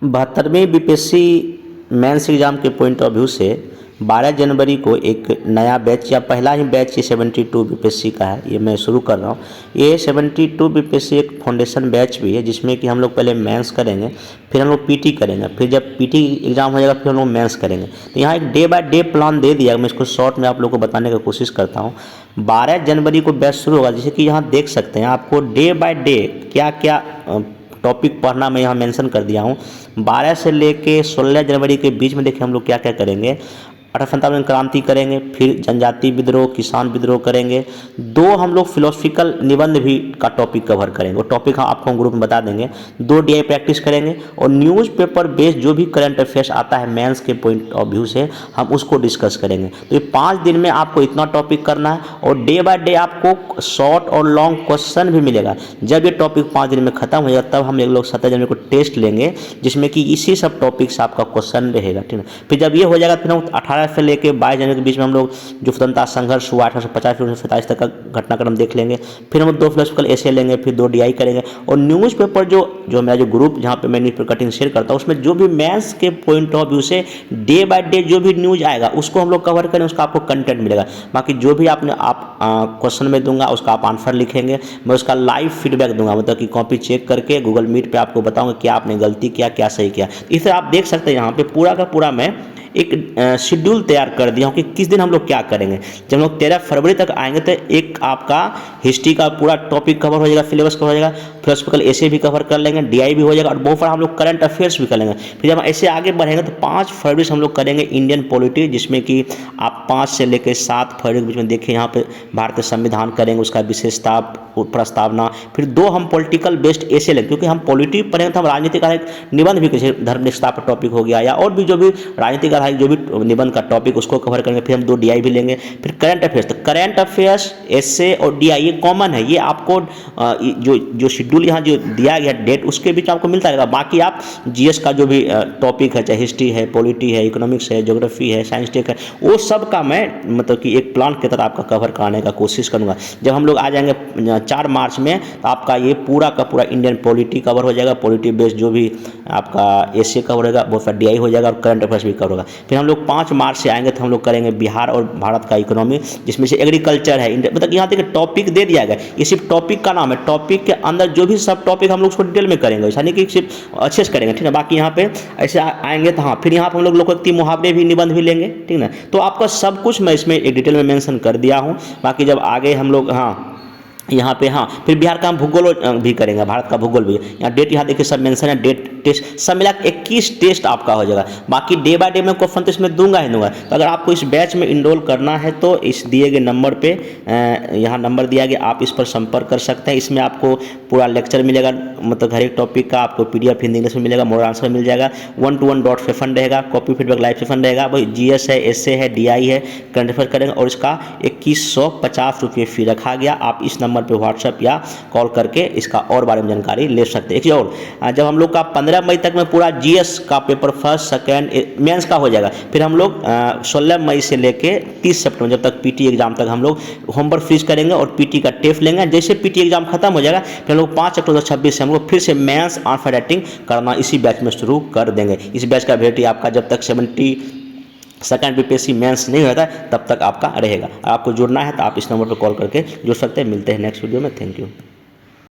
72वीं BPSC mains exam के point of view से 12 जनवरी को एक नया बैच या पहला ही बैच ये 72 बीपीएससी का है, ये मैं शुरू कर रहा हूँ। ये 72 बीपीएससी एक फाउंडेशन बैच भी है जिसमें कि हम लोग पहले मेंस करेंगे, फिर हम लोग पीटी करेंगे, फिर जब पीटी एग्ज़ाम हो जाएगा फिर हम लोग मेंस करेंगे। तो यहाँ एक डे बाय डे प्लान दे दिया, मैं इसको शॉर्ट में आप लोग को बताने की कोशिश करता हूँ। 12 जनवरी को बैच शुरू होगा, जैसे कि यहाँ देख सकते हैं आपको डे बाय डे क्या क्या टॉपिक पढ़ना मैं यहाँ मेंशन कर दिया हूँ। 12 से लेके 16 जनवरी के बीच में देखिए हम लोग क्या क्या करेंगे। 1857 क्रांति करेंगे, फिर जनजातीय विद्रोह, किसान विद्रोह करेंगे। 2 हम लोग फिलोसफिकल निबंध भी का टॉपिक कवर करेंगे, वो टॉपिक आपको हम ग्रुप में बता देंगे। 2 डीआई प्रैक्टिस करेंगे और न्यूज़पेपर बेस्ड जो भी करंट अफेयर्स आता है मेंस के पॉइंट ऑफ व्यू से हम उसको डिस्कस करेंगे। तो ये 5 दिन में आपको इतना टॉपिक करना है और डे बाय डे आपको शॉर्ट और लॉन्ग क्वेश्चन भी मिलेगा। जब ये टॉपिक 5 दिन में खत्म हो जाएगा तब हम लोग 17 जनवरी को टेस्ट लेंगे जिसमें कि इसी सब टॉपिक से आपका क्वेश्चन रहेगा, ठीक है। फिर जब ये हो जाएगा फिर हम 18 से लेके 22 जनवरी के बीच में हम लोग जो स्वतंत्रता संघर्ष हुआ 1850 से 1947 तक का घटनाक्रम देख लेंगे। फिर हम 2 फिलोसफिकल एसे लेंगे, फिर 2 डीआई करेंगे। और न्यूज़पेपर जो मेरा जो ग्रुप जहाँ पे मैं न्यूज़पेपर कटिंग शेयर करता हूँ उसमें जो भी मेंस के पॉइंट ऑफ व्यू से डे बाय डे जो भी न्यूज़ आएगा उसको हम लोग कवर करें, उसका आपको कंटेंट मिलेगा। बाकी जो भी आप क्वेश्चन में दूंगा उसका आप आंसर लिखेंगे, मैं उसका लाइव फीडबैक दूंगा, मतलब कि कॉपी चेक करके गूगल मीट पे आपको बताऊंगा क्या आपने गलती किया, क्या सही किया। इसे आप देख सकते हैं यहाँ पे पूरा का पूरा मैं एक शेड्यूल तैयार कर दिया हूँ कि किस दिन हम लोग क्या करेंगे। जब हम लोग 13 फरवरी तक आएंगे तो एक आपका हिस्ट्री का पूरा टॉपिक कवर हो जाएगा, सिलेबस कवर हो जाएगा, फिलोसफिकल एसे भी कवर कर लेंगे, डीआई भी हो जाएगा और बहुत सारा हम लोग करंट अफेयर्स भी कर लेंगे। फिर जब ऐसे आगे बढ़ेंगे तो 5 फरवरी से हम लोग करेंगे इंडियन पॉलिटी, जिसमें कि आप 5 से लेकर 7 फरवरी के बीच में देखिए यहाँ पे भारतीय संविधान करेंगे, उसका विशेषता प्रस्तावना। फिर 2 हम पॉलिटिकल बेस्ड एसे लेंगे, क्योंकि हम पॉलिटी पढ़ेंगे तो हम राजनीतिक आधारित निबंध भी जैसे धर्म निष्ठा पर टॉपिक हो गया या और भी जो भी राजनीतिक आधारित जो भी निबंध का टॉपिक उसको कवर करेंगे। फिर हम 2 डीआई भी लेंगे। फिर करंट अफेयर्स, तो करंट अफेयर्स एसे और डीआई ये कॉमन है, ये आपको जो शेड्यूल यहाँ जो दिया गया डेट उसके बीच आपको मिलता रहेगा। बाकी आप जीएस का जो भी टॉपिक है, चाहे हिस्ट्री है, पॉलिटी है, इकोनॉमिक्स है, ज्योग्राफी है, साइंस टेक है, वो सब का मैं मतलब कि एक प्लान के तरह आपका कवर कराने का कोशिश करूँगा। जब हम लोग आ जाएंगे 4 मार्च में तो आपका ये पूरा का पूरा इंडियन पॉलिटी कवर हो जाएगा, पॉलिटी बेस्ड जो भी आपका एशिया कवर होगा, बहुत सारा डीआई हो जाएगा और करंट अफेयर्स भी कवर होगा। फिर हम लोग 5 मार्च से आएंगे तो हम लोग करेंगे बिहार और भारत का इकोनॉमी, जिसमें से एग्रीकल्चर है, मतलब यहाँ देखिए टॉपिक दे दिया गया, ये सिर्फ टॉपिक का नाम है। टॉपिक के अंदर जो भी सब टॉपिक हम लोग उसको डिटेल में करेंगे, ऐसा नहीं कि सिर्फ अच्छे से करेंगे, ठीक है। बाकी यहाँ पे ऐसे आएंगे तो हाँ, फिर यहाँ पर हम लोग लोकोक्ति मुहावरे भी निबंध भी लेंगे, ठीक है। तो आपका सब कुछ मैं इसमें एक डिटेल में मेंशन कर दिया हूँ। बाकी जब आगे हम लोग यहाँ पे फिर बिहार का हम भूगोल भी करेंगे, भारत का भूगोल भी। यहाँ डेट यहाँ देखिए सब मेंशन है, डेट टेस्ट सब मिला 21 टेस्ट आपका हो जाएगा। बाकी डे बाय डे में क्वेश्चन तो इसमें दूंगा ही दूंगा। तो अगर आपको इस बैच में इनरोल करना है तो इस दिए गए नंबर पे यहाँ नंबर दिया गया, आप इस पर संपर्क कर सकते हैं। इसमें आपको पूरा लेक्चर मिलेगा, मतलब हर एक टॉपिक का आपको PDF हिंदी इंग्लिश में मिलेगा, मॉडल आंसर मिल जाएगा, 1-to-1 डॉट सेशन रहेगा, कॉपी फीडबैक लाइव सेशन रहेगा, भाई जीएस है, एसए है, डीआई है, करंट अफेयर करेंगे और इसका 2150 रुपये फी रखा गया। आप इस नंबर पर व्हाट्सएप या कॉल करके इसका और बारे में जानकारी ले सकते हैं। एक और जब हम लोग का 15 मई तक में पूरा जीएस का पेपर फर्स्ट सेकेंड मेंस का हो जाएगा, फिर हम लोग 16 मई से लेके 30 सितंबर जब तक पीटी एग्जाम तक हम लोग होमवर्क फ्रीज करेंगे और पीटी का टेस्ट लेंगे। जैसे पीटी एग्जाम खत्म हो जाएगा फिर हम लोग 5 अक्टूबर 2026 से हम लोग फिर से मेंस आंसर राइटिंग करना इसी बैच में शुरू कर देंगे। इस बैच का वैलिडिटी आपका जब तक 72nd बीपीएससी मेंस नहीं होता है तब तक आपका रहेगा। आपको जुड़ना है तो आप इस नंबर पर कॉल करके जुड़ सकते हैं। मिलते हैं नेक्स्ट वीडियो में। Thank you.